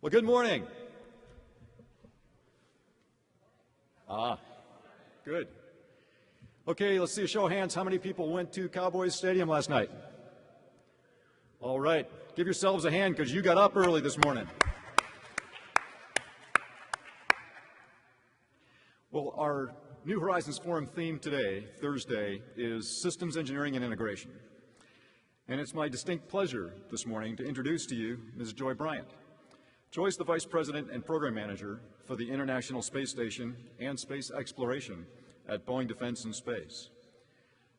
Well, good morning. Good. Okay, let's see a show of hands. How many people went to Cowboys Stadium last night? All right. Give yourselves a hand because you got up early this morning. Well, our New Horizons Forum theme today, Thursday, is Systems Engineering and Integration. And it's my distinct pleasure this morning to introduce to you Ms. Joy Bryant. Joy is the Vice President and Program Manager for the International Space Station and Space Exploration at Boeing Defense and Space.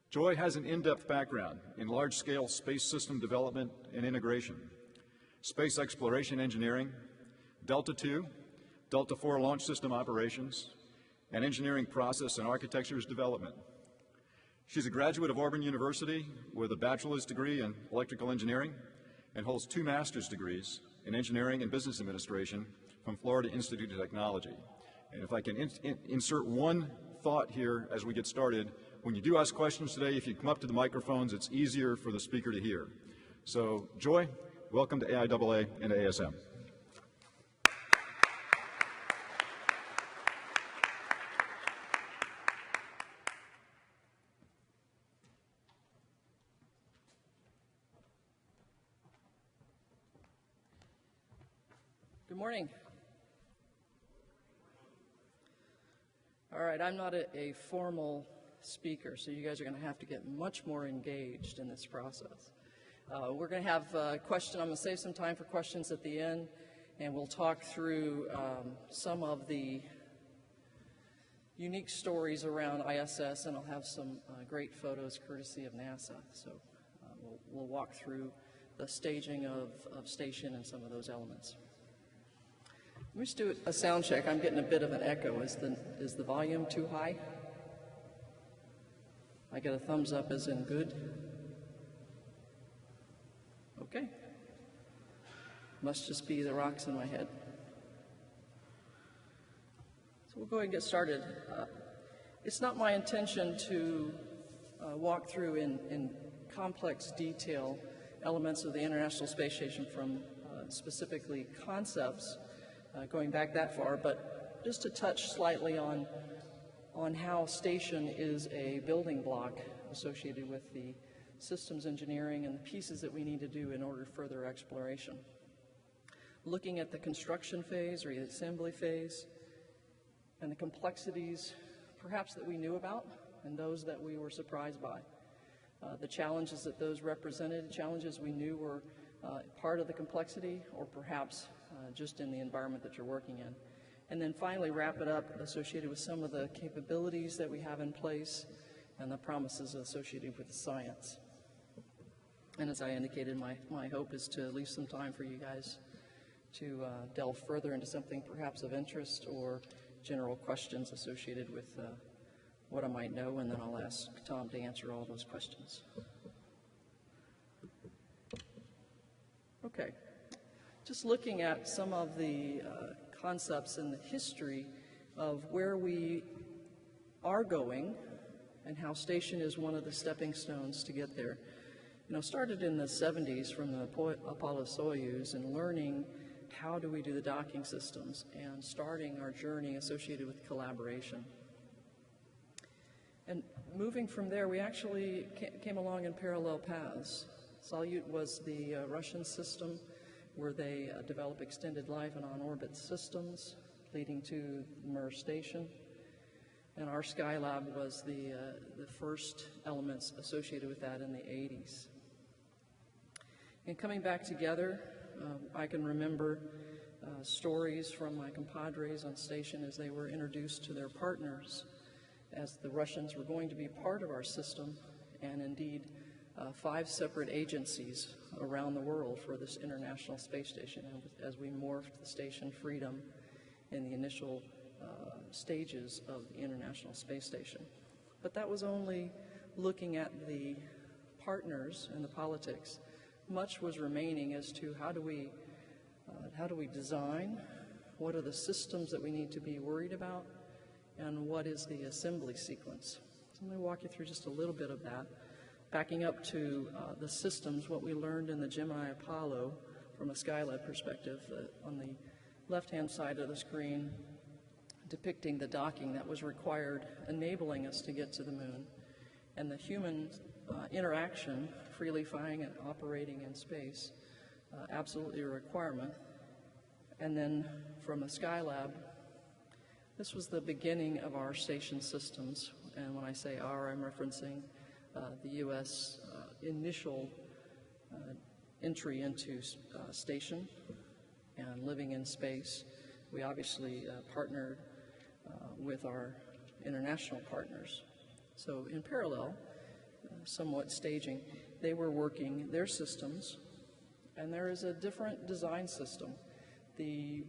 Joy has an in-depth background in large-scale space system development and integration, space exploration engineering, Delta II, Delta IV launch system operations, and engineering process and architectures development. She's a graduate of Auburn University with a bachelor's degree in electrical engineering and holds 2 master's degrees in engineering and business administration from Florida Institute of Technology. And if I can insert one thought here as we get started, when you do ask questions today, if you come up to the microphones, it's easier for the speaker to hear. So, Joy, welcome to AIAA and ASM. Good morning. All right, I'm not a formal speaker, so you guys are going to have to get much more engaged in this process. We're going to have a question. I'm going to save some time for questions at the end, and we'll talk through some of the unique stories around ISS, and I'll have some great photos courtesy of NASA. So we'll walk through the staging of station and some of those elements. Let me just do a sound check. I'm getting a bit of an echo. Is the volume too high? I get a thumbs up as in good. Okay. Must just be the rocks in my head. So we'll go ahead and get started. It's not my intention to walk through in complex detail elements of the International Space Station from specifically concepts going back that far, but just to touch slightly on how station is a building block associated with the systems engineering and the pieces that we need to do in order to further exploration. Looking at the construction phase or the assembly phase and the complexities perhaps that we knew about and those that we were surprised by. The challenges that those represented, challenges we knew were part of the complexity or perhaps just in the environment that you're working in. And then finally wrap it up associated with some of the capabilities that we have in place and the promises associated with the science. And as I indicated, my hope is to leave some time for you guys to delve further into something perhaps of interest or general questions associated with what I might know, and then I'll ask Tom to answer all those questions. Okay. Just looking at some of the concepts and the history of where we are going and how station is one of the stepping stones to get there. You know, started in the 70s from the Apollo Soyuz and learning how do we do the docking systems and starting our journey associated with collaboration. And moving from there, we actually came along in parallel paths. Salyut was the Russian system where they develop extended life and on-orbit systems, leading to the Mir station. And our Skylab was the first elements associated with that in the 80s. And coming back together, I can remember stories from my compadres on station as they were introduced to their partners, as the Russians were going to be part of our system, and indeed 5 separate agencies around the world for this International Space Station, and as we morphed the station Freedom in the initial stages of the International Space Station. But that was only looking at the partners and the politics. Much was remaining as to how do we design, what are the systems that we need to be worried about, and what is the assembly sequence. So I'm going to walk you through just a little bit of that. Backing up to the systems, what we learned in the Gemini Apollo from a Skylab perspective. On the left-hand side of the screen, depicting the docking that was required, enabling us to get to the moon, and the human interaction, freely flying and operating in space, absolutely a requirement. And then from a Skylab, this was the beginning of our station systems. And when I say our, I'm referencing the U.S. Initial entry into station and living in space. We obviously partnered with our international partners. So in parallel, somewhat staging, they were working their systems, and there is a different design system. The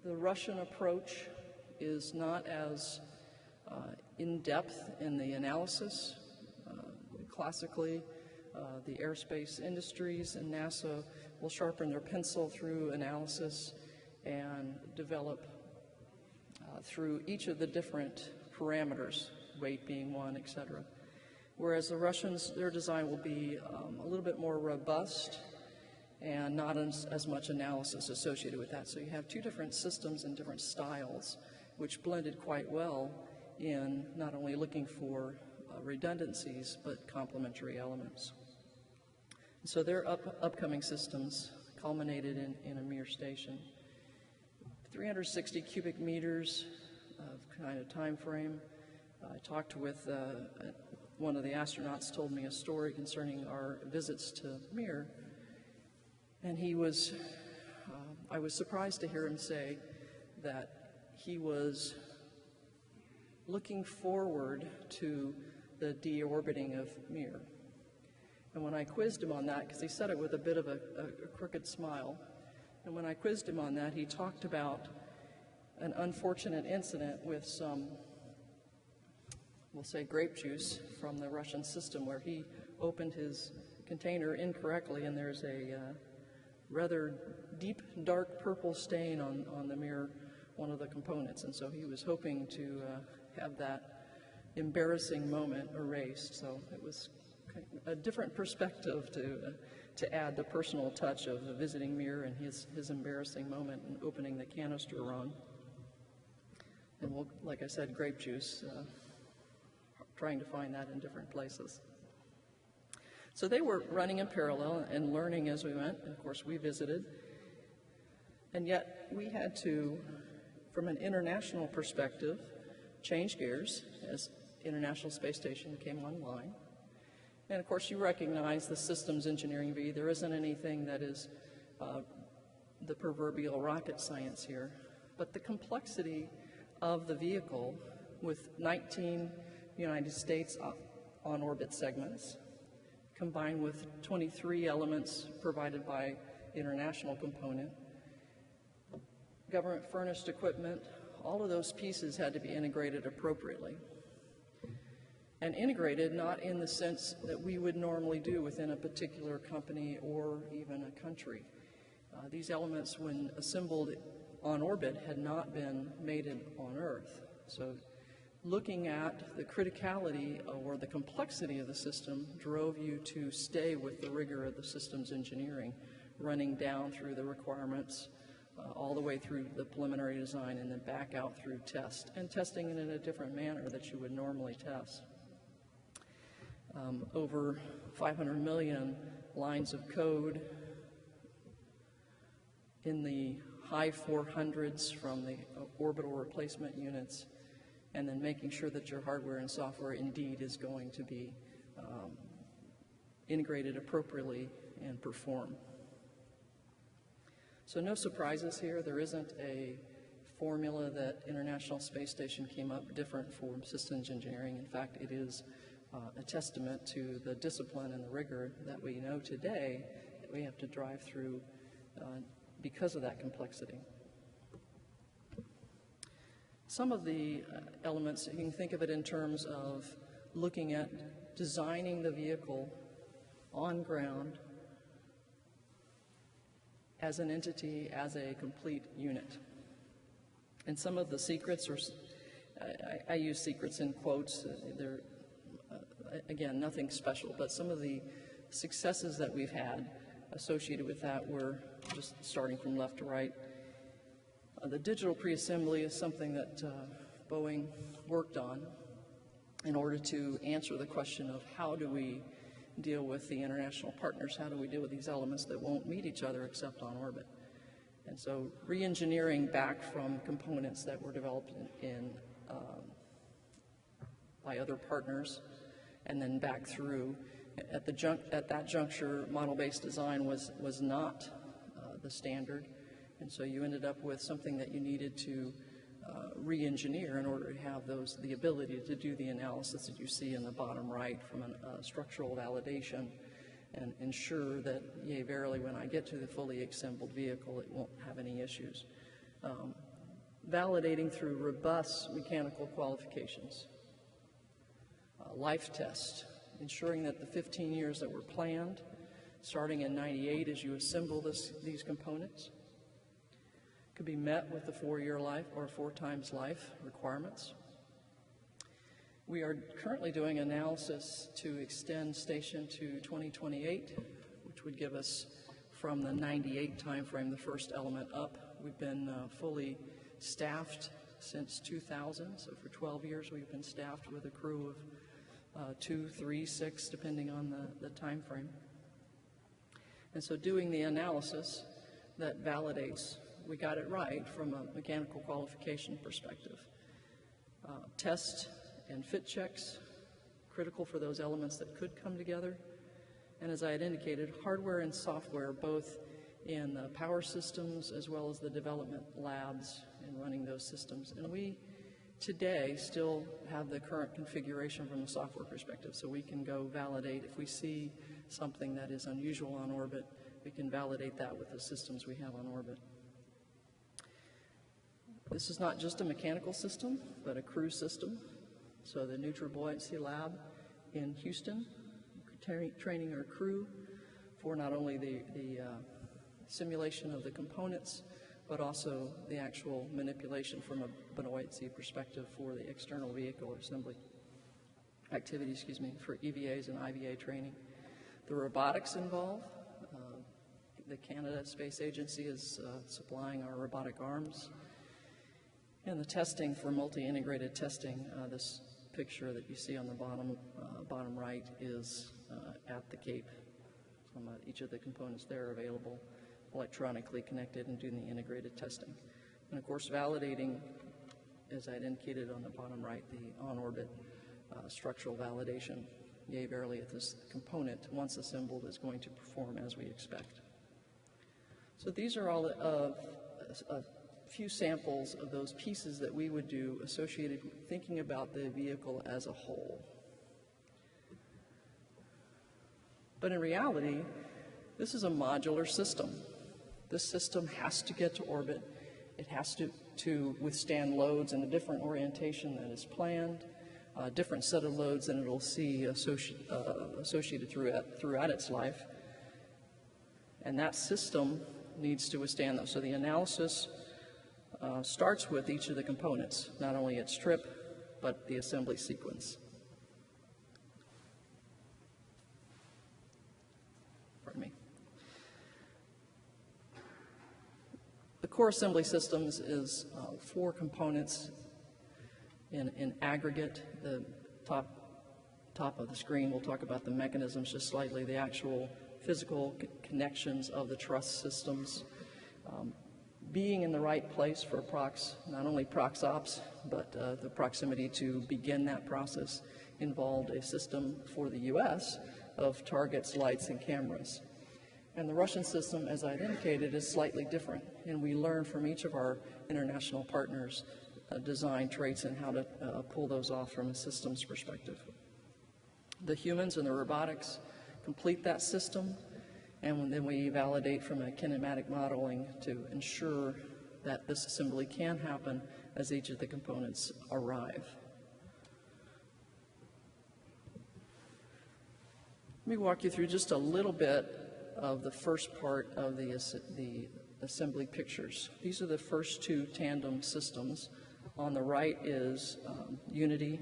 Russian approach is not as in-depth in the analysis. Classically, the aerospace industries and NASA will sharpen their pencil through analysis and develop through each of the different parameters, weight being one, et cetera. Whereas the Russians, their design will be a little bit more robust and not as much analysis associated with that. So you have two different systems and different styles, which blended quite well in not only looking for redundancies, but complementary elements. So their upcoming systems culminated in a Mir station. 360 cubic meters of kind of time frame. I talked with one of the astronauts, told me a story concerning our visits to Mir, and he was, I was surprised to hear him say that he was looking forward to the deorbiting of Mir. And when I quizzed him on that, because he said it with a bit of a crooked smile, and when I quizzed him on that, he talked about an unfortunate incident with some, we'll say, grape juice from the Russian system, where he opened his container incorrectly, and there's a rather deep, dark purple stain on the Mir, one of the components. And so he was hoping to have that embarrassing moment erased. So it was a different perspective to add the personal touch of visiting Mir and his embarrassing moment and opening the canister wrong. And we'll, like I said, grape juice, trying to find that in different places. So they were running in parallel and learning as we went. And of course, we visited. And yet we had to, from an international perspective, change gears as International Space Station came online. And of course, you recognize the systems engineering V. There isn't anything that is the proverbial rocket science here. But the complexity of the vehicle with 19 United States on-orbit segments, combined with 23 elements provided by the international component, government-furnished equipment, all of those pieces had to be integrated appropriately. And integrated not in the sense that we would normally do within a particular company or even a country. These elements, when assembled on orbit, had not been mated on Earth. So looking at the criticality or the complexity of the system drove you to stay with the rigor of the systems engineering, running down through the requirements, all the way through the preliminary design and then back out through test, and testing it in a different manner that you would normally test. Over 500 million lines of code in the high 400s from the orbital replacement units, and then making sure that your hardware and software indeed is going to be integrated appropriately and perform. So no surprises here. There isn't a formula that International Space Station came up different for systems engineering. In fact, it is a testament to the discipline and the rigor that we know today that we have to drive through because of that complexity. Some of the elements, you can think of it in terms of looking at designing the vehicle on ground as an entity, as a complete unit. And some of the secrets, or I use secrets in quotes, they're, again, nothing special, but some of the successes that we've had associated with that were, just starting from left to right, the digital pre-assembly is something that Boeing worked on in order to answer the question of how do we deal with the international partners, how do we deal with these elements that won't meet each other except on orbit. And so re-engineering back from components that were developed by other partners and then back through. At that juncture, model-based design was not the standard, and so you ended up with something that you needed to re-engineer in order to have the ability to do the analysis that you see in the bottom right from a structural validation and ensure that, yea, verily, when I get to the fully assembled vehicle, it won't have any issues. Validating through robust mechanical qualifications. Life test, ensuring that the 15 years that were planned, starting in '98 as you assemble these components, could be met with the 4-year life or 4 times life requirements. We are currently doing analysis to extend station to 2028, which would give us from the '98 timeframe the first element up. We've been fully staffed since 2000, so for 12 years we've been staffed with a crew of 2, 3, 6, depending on the time frame. And so doing the analysis that validates we got it right from a mechanical qualification perspective. Test and fit checks, critical for those elements that could come together. And as I had indicated, hardware and software, both in the power systems as well as the development labs and running those systems. And we today still have the current configuration from a software perspective, so we can go validate if we see something that is unusual on orbit, we can validate that with the systems we have on orbit. This is not just a mechanical system, but a crew system. So the Neutral Buoyancy Lab in Houston, training our crew for not only the simulation of the components, but also the actual manipulation from a buoyancy perspective for the external vehicle assembly activity, for EVAs and IVA training. The robotics involved, the Canada Space Agency is supplying our robotic arms. And the testing for multi-integrated testing, this picture that you see on the bottom right is at the Cape. Each of the components there are available, electronically connected, and doing the integrated testing. And of course, validating, as I had indicated on the bottom right, the on-orbit structural validation. Yea, verily, if this component, once assembled, is going to perform as we expect. So these are all a few samples of those pieces that we would do associated with thinking about the vehicle as a whole. But in reality, this is a modular system. This system has to get to orbit. It has to withstand loads in a different orientation that is planned, a different set of loads than it'll see associated throughout its life. And that system needs to withstand those. So the analysis starts with each of the components, not only its trip, but the assembly sequence. Pardon me. The core assembly systems is 4 components in aggregate. The top of the screen, we'll talk about the mechanisms just slightly, the actual physical connections of the truss systems. Being in the right place for not only prox ops, but the proximity to begin that process involved a system for the U.S. of targets, lights, and cameras. And the Russian system, as I had indicated, is slightly different, and we learn from each of our international partners design traits and how to pull those off from a systems perspective. The humans and the robotics complete that system, and then we validate from a kinematic modeling to ensure that this assembly can happen as each of the components arrive. Let me walk you through just a little bit of the first part of the assembly pictures. These are the first 2 tandem systems. On the right is Unity,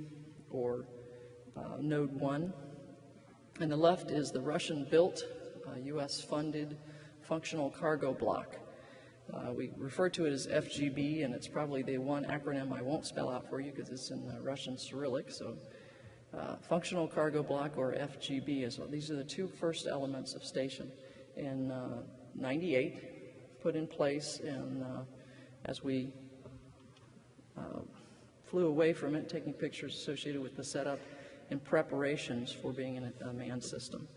or Node 1, and the left is the Russian-built U.S.-funded functional cargo block. We refer to it as FGB, and it's probably the one acronym I won't spell out for you because it's in Russian Cyrillic. So functional cargo block, or FGB, these are the two first elements of station. In '98, put in place, and as we flew away from it, taking pictures associated with the setup and preparations for being a manned system.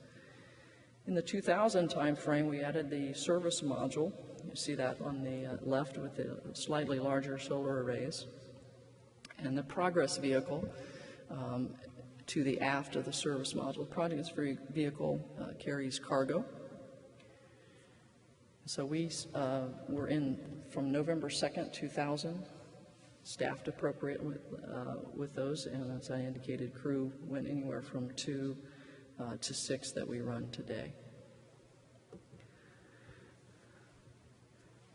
In the 2000 timeframe, we added the service module. You see that on the left with the slightly larger solar arrays, and the progress vehicle to the aft of the service module. The progress vehicle carries cargo. So we were in from November 2nd, 2000, staffed appropriate with those, and as I indicated, crew went anywhere from 2 to 6 that we run today.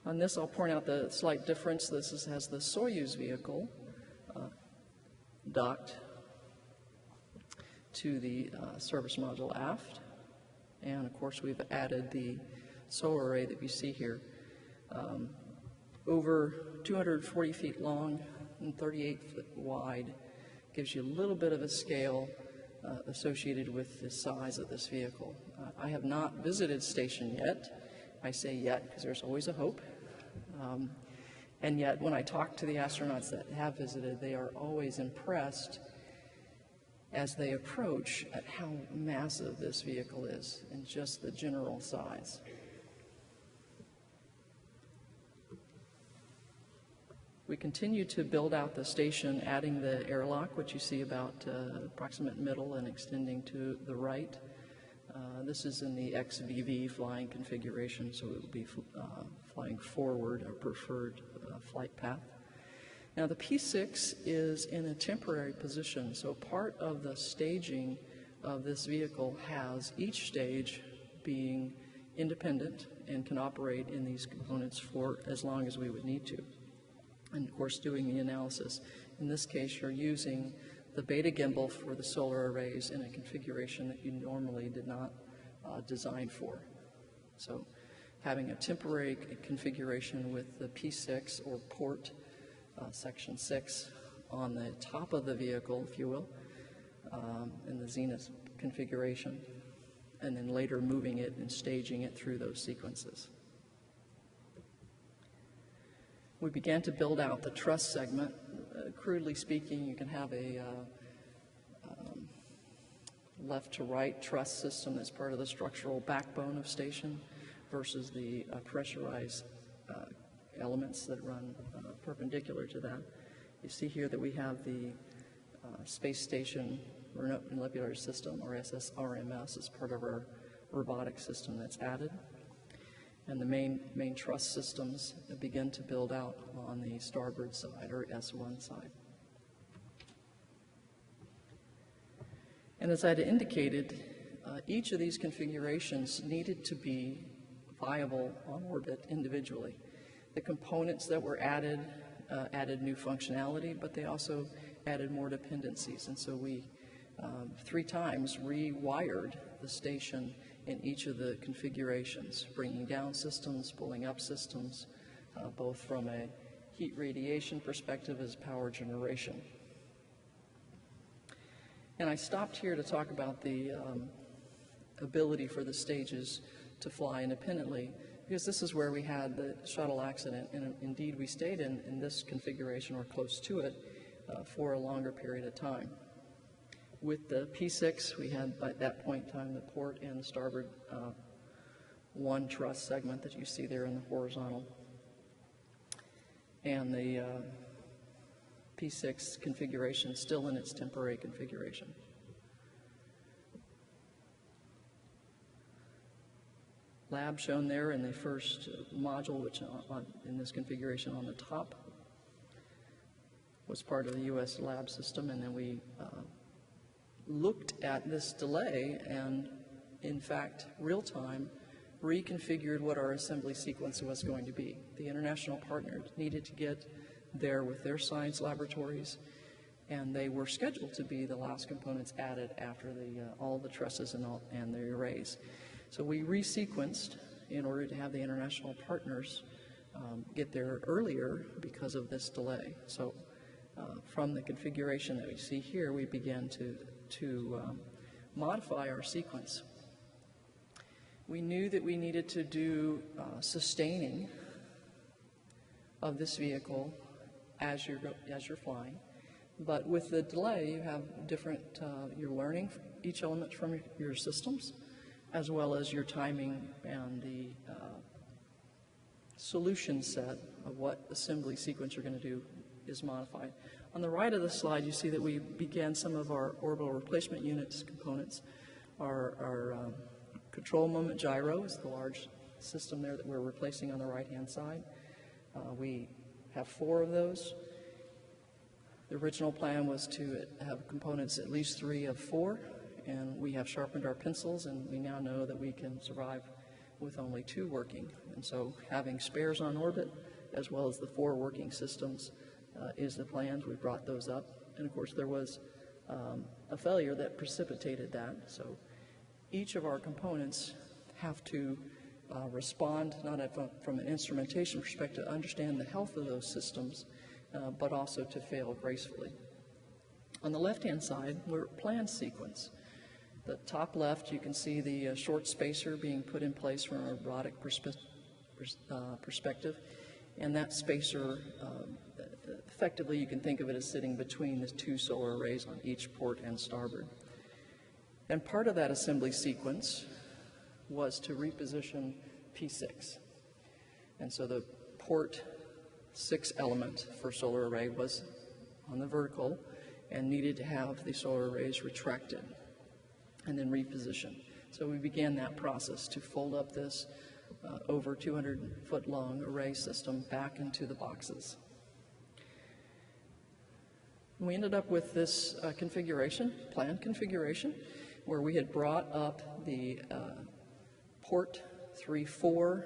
On this, I'll point out the slight difference. This has the Soyuz vehicle docked to the service module aft, and of course we've added the solar array that you see here. Over 240 feet long and 38 foot wide, gives you a little bit of a scale associated with the size of this vehicle. I have not visited station yet. I say yet because there's always a hope. And yet when I talk to the astronauts that have visited, they are always impressed as they approach at how massive this vehicle is and just the general size. We continue to build out the station, adding the airlock, which you see about approximate middle and extending to the right. This is in the XVV flying configuration, so it will be flying forward, our preferred flight path. Now the P6 is in a temporary position, so part of the staging of this vehicle has each stage being independent and can operate in these components for as long as we would need to. And of course doing the analysis. In this case, you're using the beta gimbal for the solar arrays in a configuration that you normally did not design for. So having a temporary configuration with the P6 or port section 6 on the top of the vehicle, if you will, in the zenith configuration, and then later moving it and staging it through those sequences. We began to build out the truss segment. Crudely speaking, you can have a left to right truss system that's part of the structural backbone of station versus the pressurized elements that run perpendicular to that. You see here that we have the space station remote manipulator system, or SSRMS, as part of our robotic system that's added. And the main truss systems begin to build out on the starboard side, or S1 side. And as I had indicated, each of these configurations needed to be viable on orbit individually. The components that were added added new functionality, but they also added more dependencies. And so we 3 times rewired the station in each of the configurations, bringing down systems, pulling up systems, both from a heat radiation perspective as power generation. And I stopped here to talk about the ability for the stages to fly independently, because this is where we had the shuttle accident, and indeed we stayed in this configuration or close to it for a longer period of time. With the P6, we had by that point in time the port and the starboard 1 truss segment that you see there in the horizontal. And the P6 configuration still in its temporary configuration. Lab shown there in the first module, which in this configuration on the top was part of the U.S. lab system, and then we looked at this delay and, in fact, real-time reconfigured what our assembly sequence was going to be. The international partners needed to get there with their science laboratories, and they were scheduled to be the last components added after all the trusses and the arrays. So we resequenced in order to have the international partners get there earlier because of this delay. So from the configuration that we see here, we began to modify our sequence. We knew that we needed to do sustaining of this vehicle as you're flying, but with the delay, you have different. You're learning each element from your systems, as well as your timing and the solution set of what assembly sequence you're going to do is modified. On the right of the slide, you see that we began some of our orbital replacement units components. Our control moment gyro is the large system there that we're replacing on the right-hand side. We have 4 of those. The original plan was to have components at least 3 of 4, and we have sharpened our pencils, and we now know that we can survive with only 2 working. And so having spares on orbit, as well as the 4 working systems, is the plan. We brought those up. And of course, there was a failure that precipitated that. So each of our components have to respond, not from an instrumentation perspective, understand the health of those systems, but also to fail gracefully. On the left-hand side, we're planned sequence. The top left, you can see the short spacer being put in place from a robotic perspective, and that spacer, effectively, you can think of it as sitting between the 2 solar arrays on each port and starboard. And part of that assembly sequence was to reposition P6. And so the port 6 element for solar array was on the vertical and needed to have the solar arrays retracted and then repositioned. So we began that process to fold up this over 200-foot long array system back into the boxes. We ended up with this planned configuration, where we had brought up the port 3-4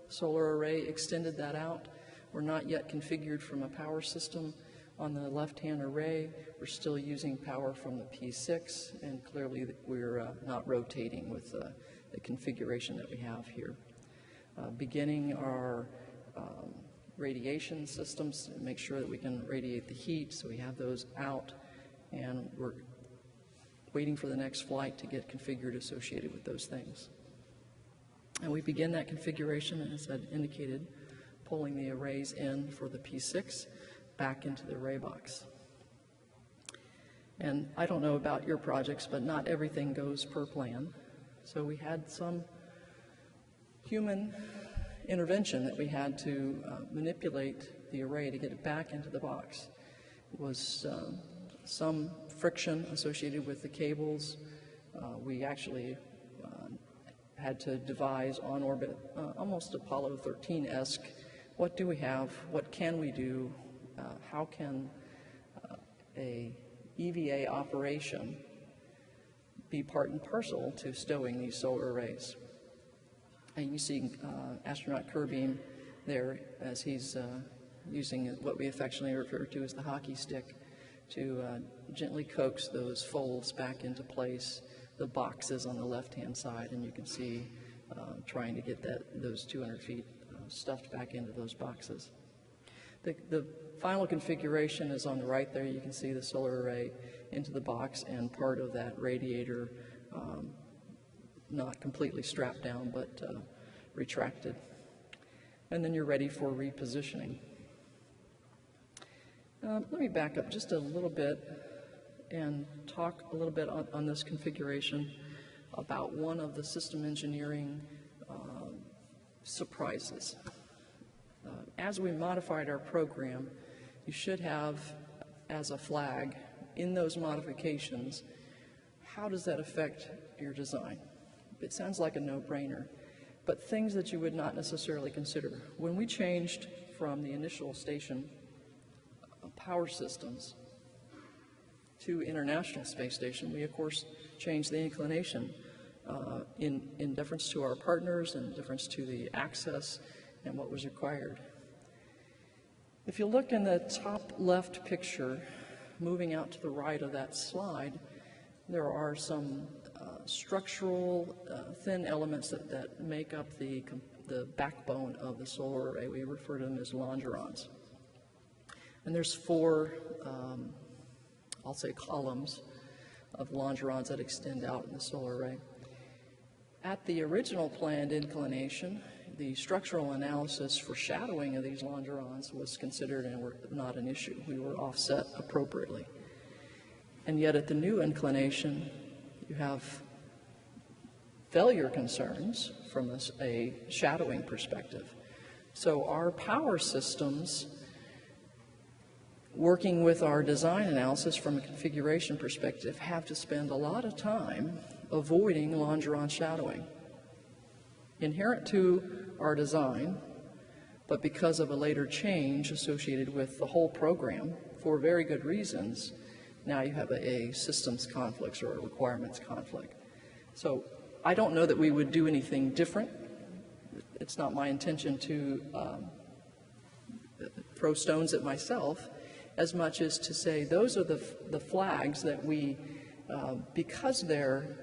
solar array, extended that out. We're not yet configured from a power system on the left-hand array. We're still using power from the P6, and clearly we're not rotating with the configuration that we have here. Beginning our radiation systems to make sure that we can radiate the heat, so we have those out, and we're waiting for the next flight to get configured associated with those things. And we begin that configuration, as I indicated, pulling the arrays in for the P6 back into the array box. And I don't know about your projects, but not everything goes per plan. So we had some human intervention that we had to manipulate the array to get it back into the box. It was some friction associated with the cables. We actually had to devise on orbit, almost Apollo 13-esque, what do we have, what can we do, how can a EVA operation be part and parcel to stowing these solar arrays. And you see astronaut Kerbeam there as he's using what we affectionately refer to as the hockey stick to gently coax those folds back into place, the boxes on the left-hand side, and you can see trying to get those 200 feet stuffed back into those boxes. The final configuration is on the right there. You can see the solar array into the box and part of that radiator not completely strapped down, but retracted. And then you're ready for repositioning. Let me back up just a little bit and talk a little bit on this configuration about one of the system engineering surprises. As we modified our program, you should have as a flag in those modifications, how does that affect your design? It sounds like a no-brainer, but things that you would not necessarily consider. When we changed from the initial station power systems to International Space Station, we of course changed the inclination in deference to our partners and deference to the access and what was required. If you look in the top left picture, moving out to the right of that slide, there are some structural thin elements that make up the backbone of the solar array. We refer to them as longerons. And there's four, I'll say, columns of longerons that extend out in the solar array. At the original planned inclination, the structural analysis for shadowing of these longerons was considered and were not an issue. We were offset appropriately. And yet at the new inclination, you have failure concerns from a shadowing perspective. So our power systems, working with our design analysis from a configuration perspective, have to spend a lot of time avoiding longeron shadowing. Inherent to our design, but because of a later change associated with the whole program, for very good reasons, now you have a systems conflicts or a requirements conflict. So I don't know that we would do anything different. It's not my intention to throw stones at myself, as much as to say those are the flags that we, because they're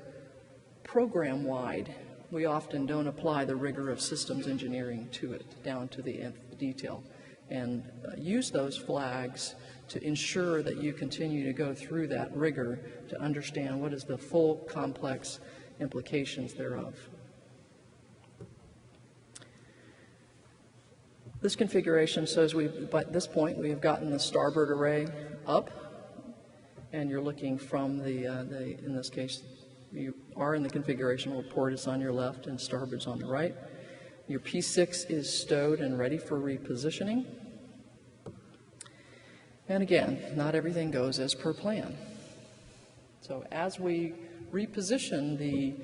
program-wide, we often don't apply the rigor of systems engineering to it, down to the nth detail, and use those flags to ensure that you continue to go through that rigor to understand what is the full complex implications thereof. This configuration shows at this point we have gotten the starboard array up, and you're looking from in this case, you are in the configuration where port is on your left and starboard's on the right. Your P6 is stowed and ready for repositioning. And again, not everything goes as per plan. So as we reposition the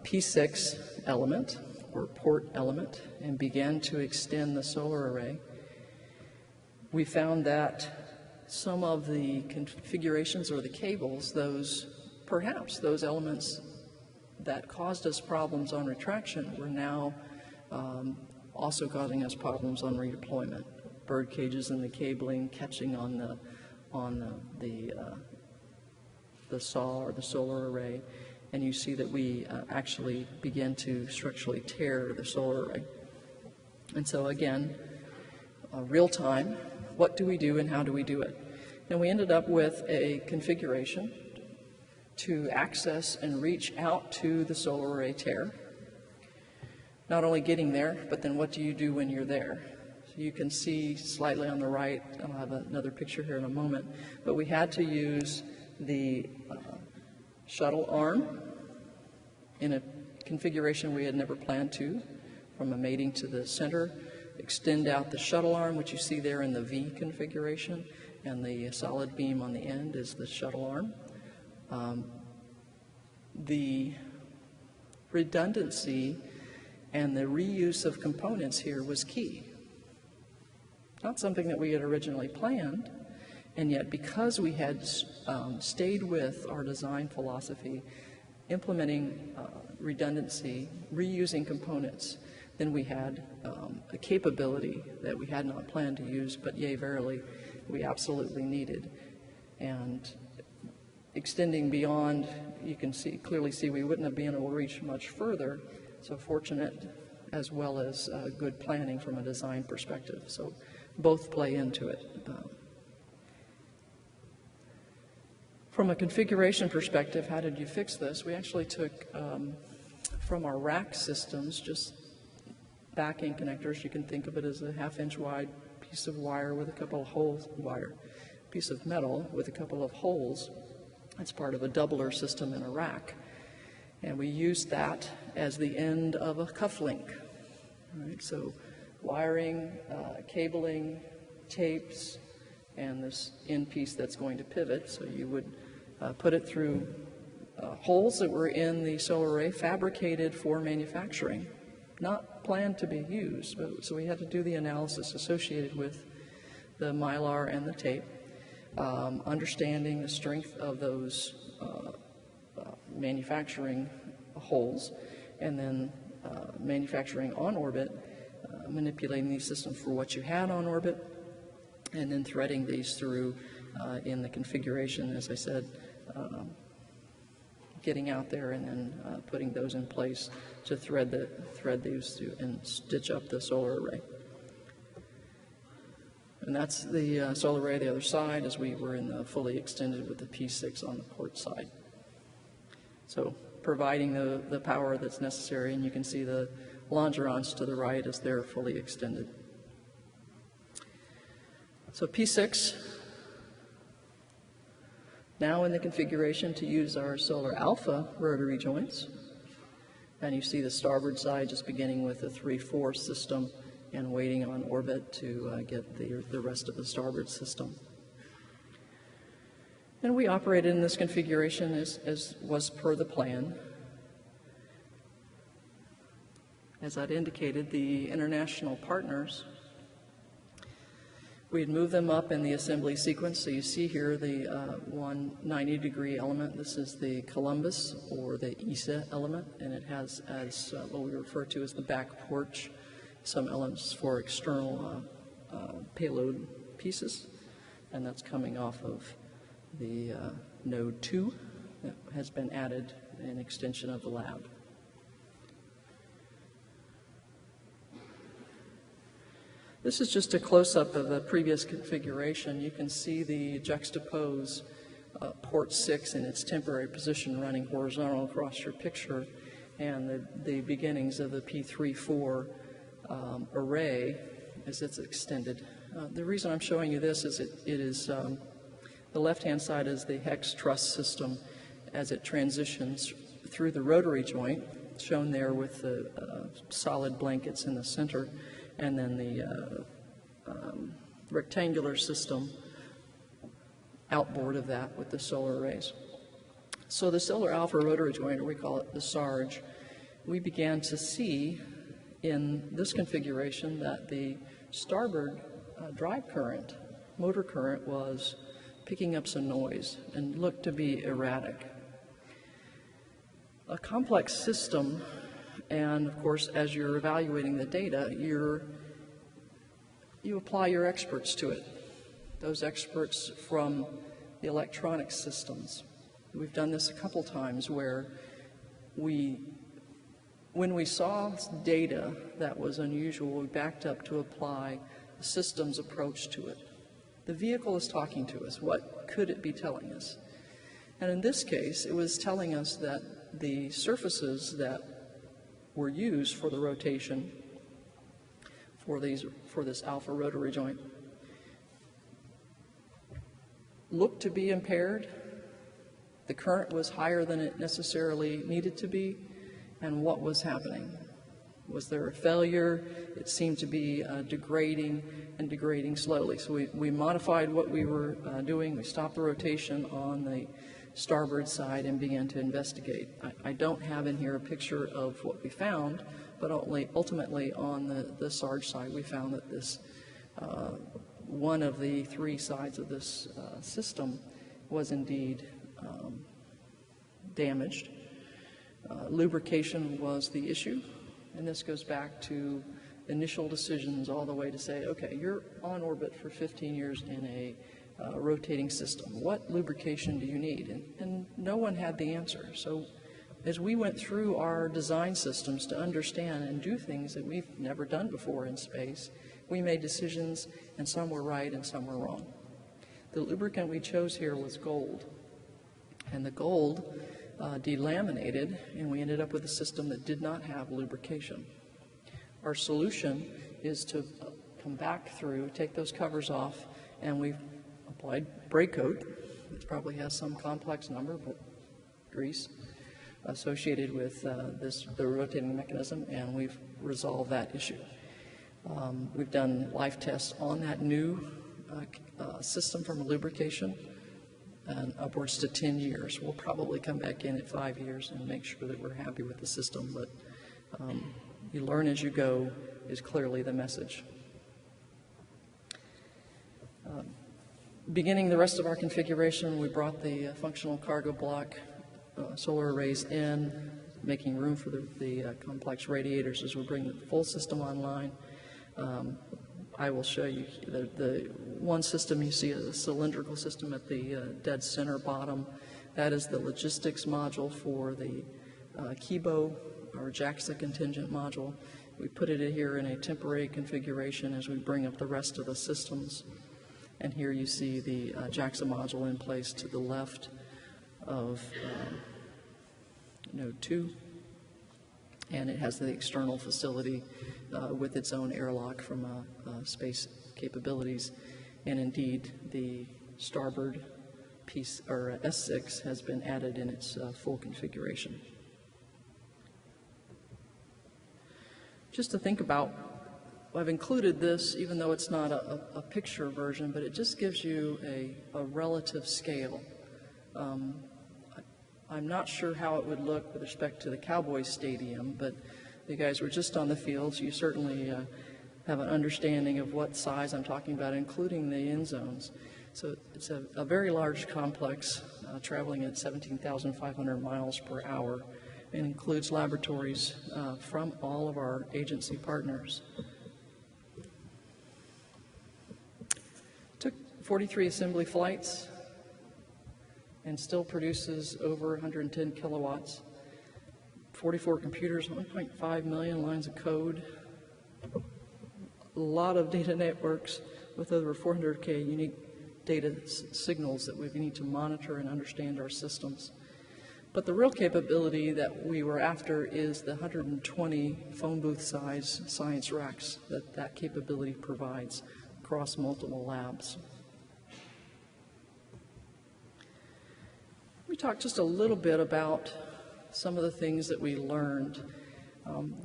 P6 element, or port element, and began to extend the solar array, we found that some of the configurations or the cables, perhaps those elements that caused us problems on retraction were now also causing us problems on redeployment. Bird cages in the cabling catching on the SAW or the solar array, and you see that we actually begin to structurally tear the solar array. And so again, real time, what do we do and how do we do it? And we ended up with a configuration to access and reach out to the solar array tear. Not only getting there, but then what do you do when you're there? So you can see slightly on the right, and I'll have another picture here in a moment, but we had to use the shuttle arm in a configuration we had never planned to, from a mating to the center, extend out the shuttle arm, which you see there in the V configuration, and the solid beam on the end is the shuttle arm. The redundancy and the reuse of components here was key. Not something that we had originally planned, and yet because we had stayed with our design philosophy, implementing redundancy, reusing components, then we had a capability that we had not planned to use, but yea, verily, we absolutely needed. And extending beyond, you can clearly see we wouldn't have been able to reach much further, so fortunate as well as good planning from a design perspective. So both play into it. From a configuration perspective, how did you fix this? We actually took from our rack systems, just backing connectors. You can think of it as a half-inch wide piece of wire with a couple of holes, piece of metal with a couple of holes. It's part of a doubler system in a rack. And we used that as the end of a cuff link. Right? So wiring, cabling, tapes, and this end piece that's going to pivot. So you would put it through holes that were in the solar array, fabricated for manufacturing, not planned to be used. So we had to do the analysis associated with the mylar and the tape, understanding the strength of those manufacturing holes, and then manufacturing on orbit, manipulating these systems for what you had on orbit, and then threading these through in the configuration, as I said, getting out there and then putting those in place to thread these and stitch up the solar array. And that's the solar array the other side, as we were in the fully extended with the P6 on the port side. So providing the power that's necessary, and you can see the longerons to the right as they're fully extended. So P6, now in the configuration to use our solar alpha rotary joints. And you see the starboard side just beginning with a 3-4 system and waiting on orbit to get the rest of the starboard system. And we operated in this configuration as was per the plan. As I'd indicated, the international partners, we had moved them up in the assembly sequence. So you see here the 190-degree element. This is the Columbus or the ESA element, and it has as what we refer to as the back porch, some elements for external payload pieces, and that's coming off of the node 2 that has been added in extension of the lab. This is just a close-up of the previous configuration. You can see the juxtapose port 6 in its temporary position running horizontal across your picture, and the beginnings of the P3-4 array as it's extended. The reason I'm showing you this is it is the left-hand side is the hex truss system as it transitions through the rotary joint, shown there with the solid blankets in the center, and then the rectangular system outboard of that with the solar arrays. So the solar alpha rotary joint, or we call it the SARJ, we began to see in this configuration that the starboard drive current, motor current, was picking up some noise and looked to be erratic. A complex system, and of course as you're evaluating the data, you apply your experts to it, those experts from the electronic systems. We've done this a couple times where when we saw data that was unusual, we backed up to apply the systems approach to it. The vehicle is talking to us. What could it be telling us? And in this case, it was telling us that the surfaces that were used for the rotation for this alpha rotary joint looked to be impaired. The current was higher than it necessarily needed to be. And what was happening? Was there a failure? It seemed to be degrading and degrading slowly. So we modified what we were doing. We stopped the rotation on the starboard side and began to investigate. I don't have in here a picture of what we found, but ultimately on the SARJ side, we found that this one of the 3 sides of this system was indeed damaged. Lubrication was the issue, and this goes back to initial decisions all the way to say, okay, you're on orbit for 15 years in a rotating system. What lubrication do you need? And no one had the answer. So as we went through our design systems to understand and do things that we've never done before in space, we made decisions, and some were right and some were wrong. The lubricant we chose here was gold, and the gold delaminated, and we ended up with a system that did not have lubrication. Our solution is to come back through, take those covers off, and we've applied brake coat. It probably has some complex number, but grease associated with the rotating mechanism, and we've resolved that issue. We've done life tests on that new system from lubrication, and upwards to 10 years. We'll probably come back in at 5 years and make sure that we're happy with the system, but you learn as you go is clearly the message. Beginning the rest of our configuration, we brought the functional cargo block solar arrays in, making room for the complex radiators as we bring the full system online. I will show you the one system. You see a cylindrical system at the dead center bottom. That is the logistics module for the KIBO, or JAXA contingent module. We put it here in a temporary configuration as we bring up the rest of the systems. And here you see the JAXA module in place to the left of Node 2. And it has the external facility with its own airlock from space capabilities. And indeed, the starboard piece, or S6, has been added in its full configuration. Just to think about, I've included this, even though it's not a picture version, but it just gives you a relative scale. I'm not sure how it would look with respect to the Cowboys Stadium, but you guys were just on the field, so you certainly have an understanding of what size I'm talking about, including the end zones. So it's a very large complex, traveling at 17,500 miles per hour, and includes laboratories from all of our agency partners. Took 43 assembly flights and still produces over 110 kilowatts, 44 computers, 1.5 million lines of code, a lot of data networks with over 400K unique data signals that we need to monitor and understand our systems. But the real capability that we were after is the 120 phone booth size science racks that capability provides across multiple labs. We talked just a little bit about some of the things that we learned.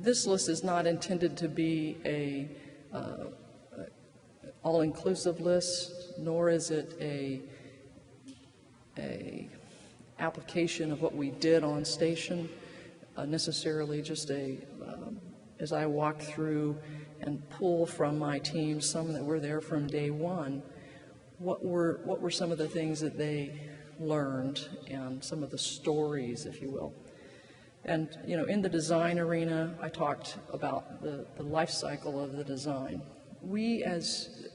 This list is not intended to be a all-inclusive list, nor is it a application of what we did on station, necessarily just as I walk through and pull from my team, some that were there from day one, what were some of the things that they learned and some of the stories, if you will. And, you know, in the design arena, I talked about the life cycle of the design. We, as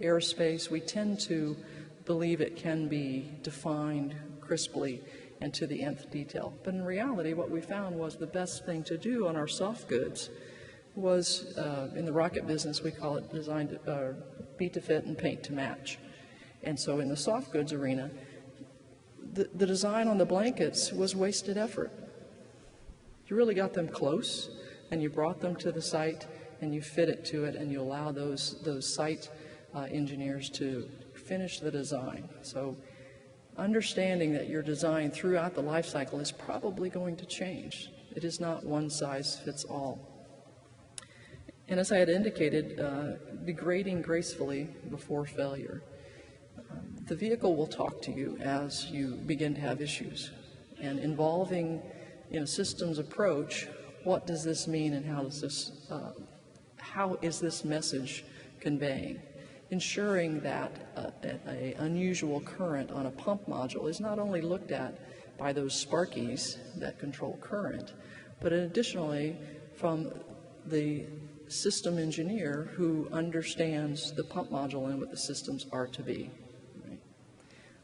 aerospace, we tend to believe it can be defined crisply and to the nth detail. But in reality, what we found was the best thing to do on our soft goods was, in the rocket business, we call it design to, beat to fit and paint to match. And so in the soft goods arena, the design on the blankets was wasted effort. You really got them close, and you brought them to the site, and you fit it to it, and you allow those site engineers to finish the design. So understanding that your design throughout the life cycle is probably going to change. It is not one size fits all. And as I had indicated, degrading gracefully before failure. The vehicle will talk to you as you begin to have issues. And involving in a systems approach, what does this mean and how is this message conveying? Ensuring that an unusual current on a pump module is not only looked at by those sparkies that control current, but additionally from the system engineer who understands the pump module and what the systems are to be. Right?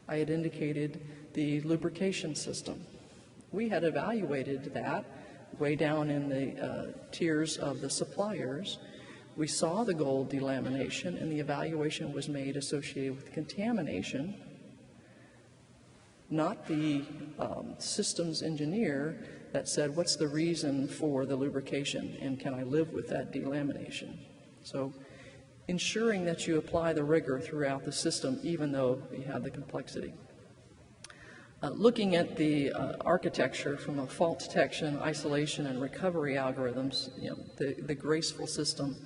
I had indicated the lubrication system. We had evaluated that way down in the tiers of the suppliers. We saw the gold delamination, and the evaluation was made associated with contamination, not the systems engineer that said, what's the reason for the lubrication, and can I live with that delamination? So ensuring that you apply the rigor throughout the system, even though you have the complexity. Looking at the architecture from a fault detection, isolation, and recovery algorithms, you know, the graceful system,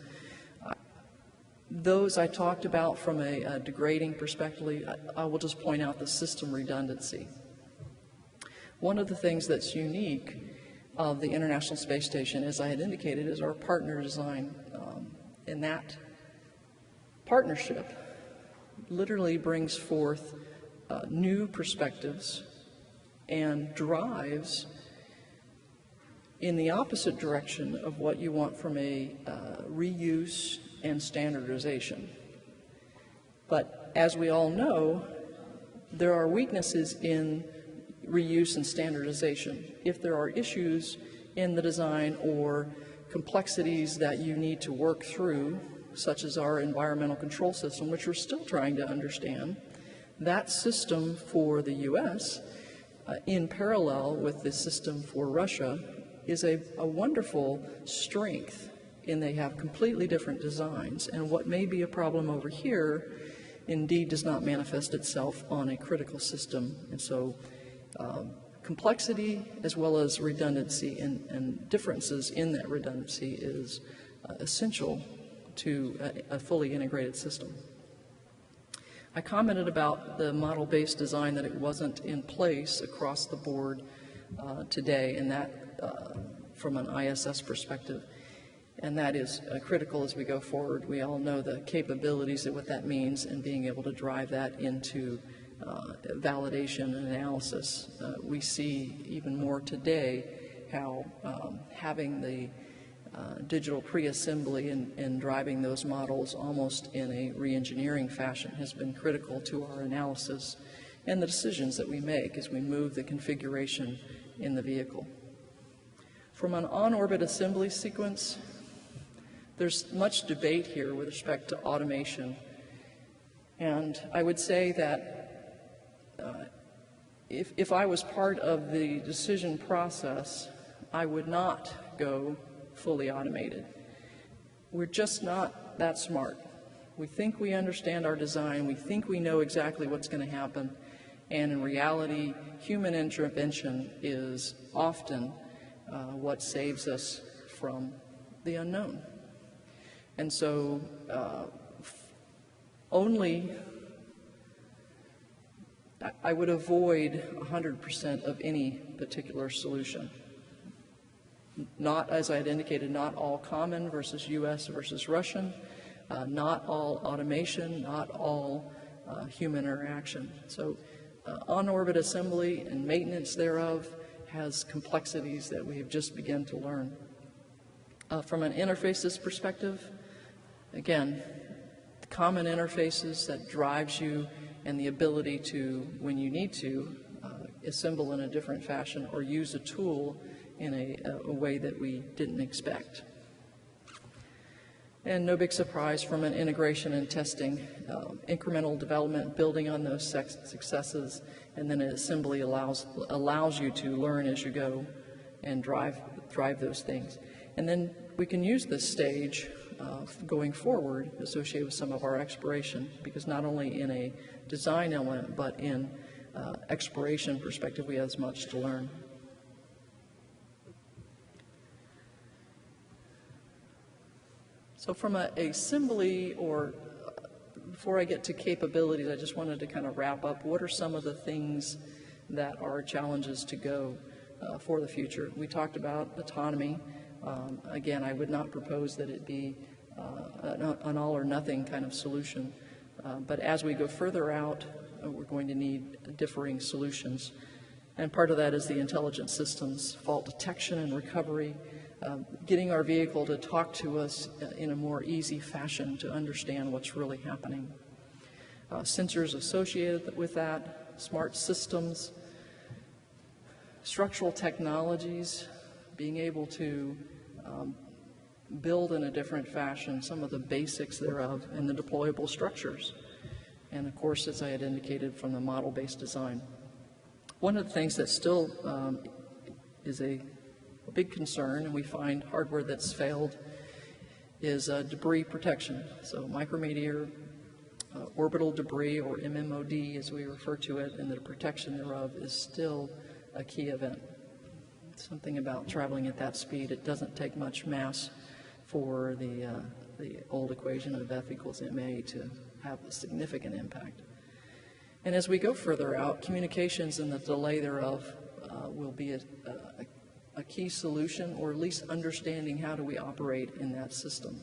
those I talked about from a degrading perspective. I will just point out the system redundancy. One of the things that's unique of the International Space Station, as I had indicated, is our partner design. And that partnership literally brings forth new perspectives and drives in the opposite direction of what you want from a reuse and standardization. But as we all know, There are weaknesses in reuse and standardization. If there are issues in the design or complexities that you need to work through, such as our environmental control system, which we're still trying to understand, that system for the U.S., in parallel with the system for Russia, is a wonderful strength in they have completely different designs, and what may be a problem over here indeed does not manifest itself on a critical system. And so complexity as well as redundancy and differences in that redundancy is essential to a fully integrated system. I commented about the model-based design, that it wasn't in place across the board today, and that from an ISS perspective, and that is critical as we go forward. We all know the capabilities of what that means, and being able to drive that into validation and analysis. We see even more today how having the digital pre-assembly and driving those models almost in a re-engineering fashion has been critical to our analysis and the decisions that we make as we move the configuration in the vehicle. From an on-orbit assembly sequence, there's much debate here with respect to automation, and I would say that if I was part of the decision process, I would not go fully automated. We're just not that smart. We think we understand our design, we think we know exactly what's going to happen, and in reality, human intervention is often what saves us from the unknown. And so I would avoid 100% of any particular solution. Not, as I had indicated, not all common versus U.S. versus Russian, not all automation, not all human interaction. So on-orbit assembly and maintenance thereof has complexities that we have just begun to learn. From an interfaces perspective, again, the common interfaces that drives you and the ability to, when you need to, assemble in a different fashion or use a tool in a way that we didn't expect. And no big surprise from an integration and testing, incremental development, building on those successes, and then an assembly allows you to learn as you go and drive those things. And then we can use this stage going forward associated with some of our exploration, because not only in a design element but in exploration perspective we have as much to learn. So from a assembly, or before I get to capabilities, I just wanted to kind of wrap up what are some of the things that are challenges to go for the future. We talked about autonomy. Again, I would not propose that it be an all or nothing kind of solution, but as we go further out, we're going to need differing solutions. And part of that is the intelligent systems, fault detection and recovery, getting our vehicle to talk to us in a more easy fashion to understand what's really happening. Sensors associated with that, smart systems, structural technologies, being able to build in a different fashion some of the basics thereof, and the deployable structures. And of course, as I had indicated, from the model-based design. One of the things that still is a big concern, and we find hardware that's failed, is debris protection. So micrometeor, orbital debris, or MMOD as we refer to it, and the protection thereof is still a key event. Something about traveling at that speed, it doesn't take much mass for the old equation of F equals ma to have a significant impact. And as we go further out, communications and the delay thereof will be a key solution, or at least understanding how do we operate in that system.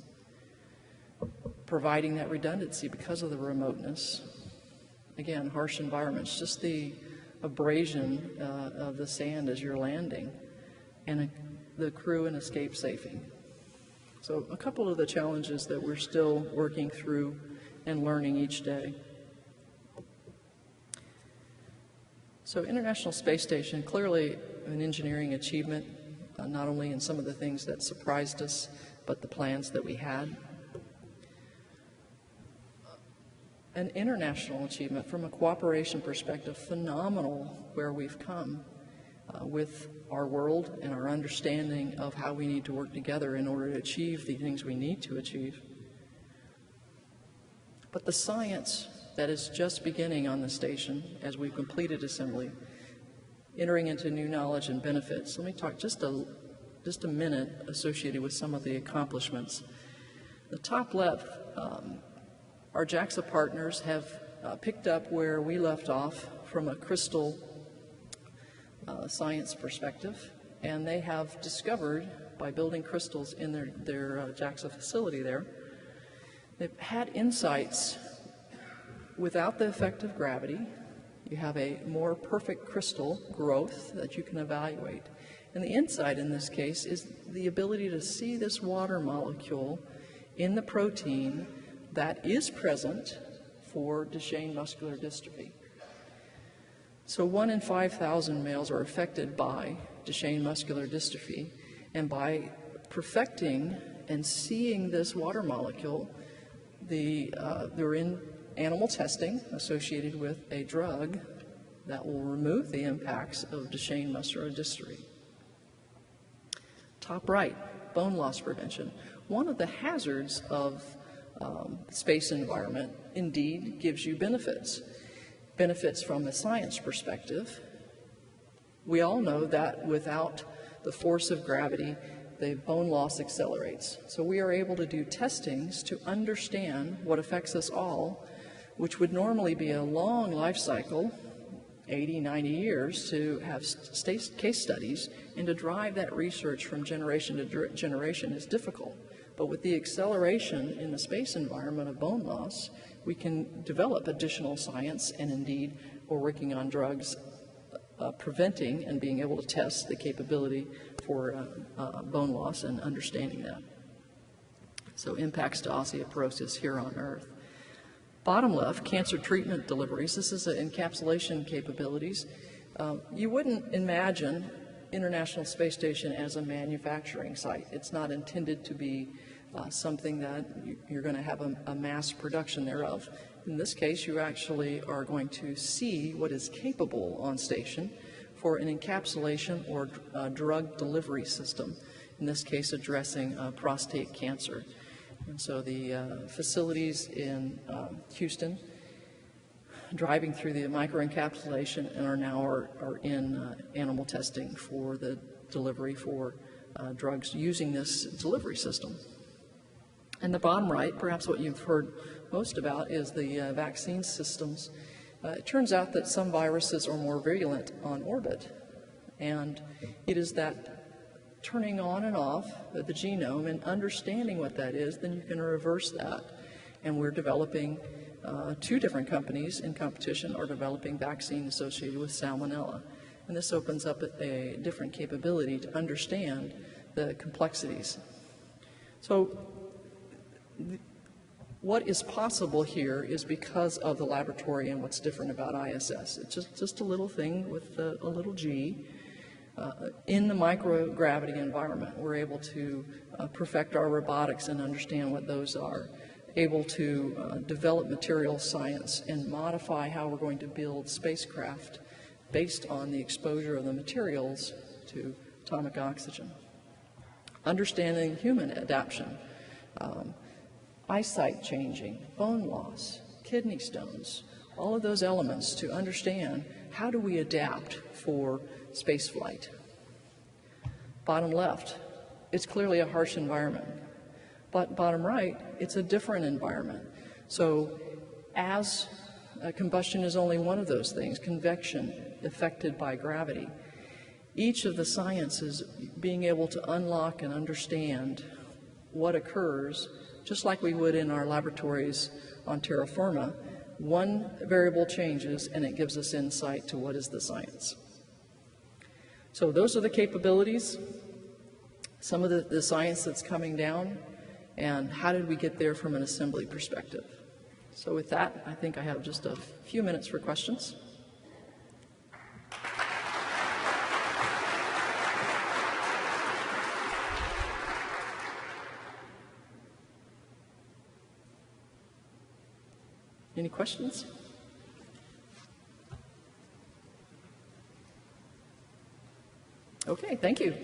Providing that redundancy because of the remoteness. Again, harsh environments, just the abrasion of the sand as you're landing, and the crew and escape safing. So a couple of the challenges that we're still working through and learning each day. So International Space Station, clearly an engineering achievement, not only in some of the things that surprised us, but the plans that we had. An international achievement from a cooperation perspective, phenomenal where we've come with our world and our understanding of how we need to work together in order to achieve the things we need to achieve. But the science that is just beginning on the station as we've completed assembly, entering into new knowledge and benefits. Let me talk just a minute associated with some of the accomplishments. The top left, our JAXA partners have picked up where we left off from a crystal science perspective, and they have discovered, by building crystals in their JAXA facility there, they've had insights without the effect of gravity. You have a more perfect crystal growth that you can evaluate. And the insight in this case is the ability to see this water molecule in the protein that is present for Duchenne muscular dystrophy. So 1 in 5,000 males are affected by Duchenne muscular dystrophy, and by perfecting and seeing this water molecule, they're in animal testing associated with a drug that will remove the impacts of Duchenne muscular dystrophy. Top right, bone loss prevention. One of the hazards of space environment indeed gives you benefits. Benefits from a science perspective. We all know that without the force of gravity, the bone loss accelerates. So we are able to do testings to understand what affects us all, which would normally be a long life cycle, 80, 90 years, to have case studies, and to drive that research from generation to generation is difficult. But with the acceleration in the space environment of bone loss, we can develop additional science, and indeed we're working on drugs preventing and being able to test the capability for bone loss and understanding that. So impacts to osteoporosis here on Earth. Bottom left, cancer treatment deliveries. This is encapsulation capabilities. You wouldn't imagine International Space Station as a manufacturing site. It's not intended to be something that you're going to have a mass production thereof. In this case, you actually are going to see what is capable on station for an encapsulation or drug delivery system, in this case addressing prostate cancer. And so the facilities in Houston, driving through the microencapsulation, and are now in animal testing for the delivery for drugs using this delivery system. And the bottom right, perhaps what you've heard most about, is the vaccine systems. It turns out that some viruses are more virulent on orbit, and it is that turning on and off the genome and understanding what that is, then you can reverse that. And we're developing, 2 different companies in competition are developing vaccine associated with salmonella. And this opens up a different capability to understand the complexities. So what is possible here is because of the laboratory and what's different about ISS. It's just a little thing with a little g. In the microgravity environment, we're able to perfect our robotics and understand what those are, able to develop material science and modify how we're going to build spacecraft based on the exposure of the materials to atomic oxygen. Understanding human adaptation, eyesight changing, bone loss, kidney stones, all of those elements to understand how do we adapt for space flight. Bottom left, it's clearly a harsh environment. But bottom right, it's a different environment. So as combustion is only one of those things, convection affected by gravity, each of the sciences being able to unlock and understand what occurs, just like we would in our laboratories on terra firma, one variable changes and it gives us insight to what is the science. So those are the capabilities, some of the science that's coming down, and how did we get there from an assembly perspective. So with that, I think I have just a few minutes for questions. Any questions? Okay, thank you.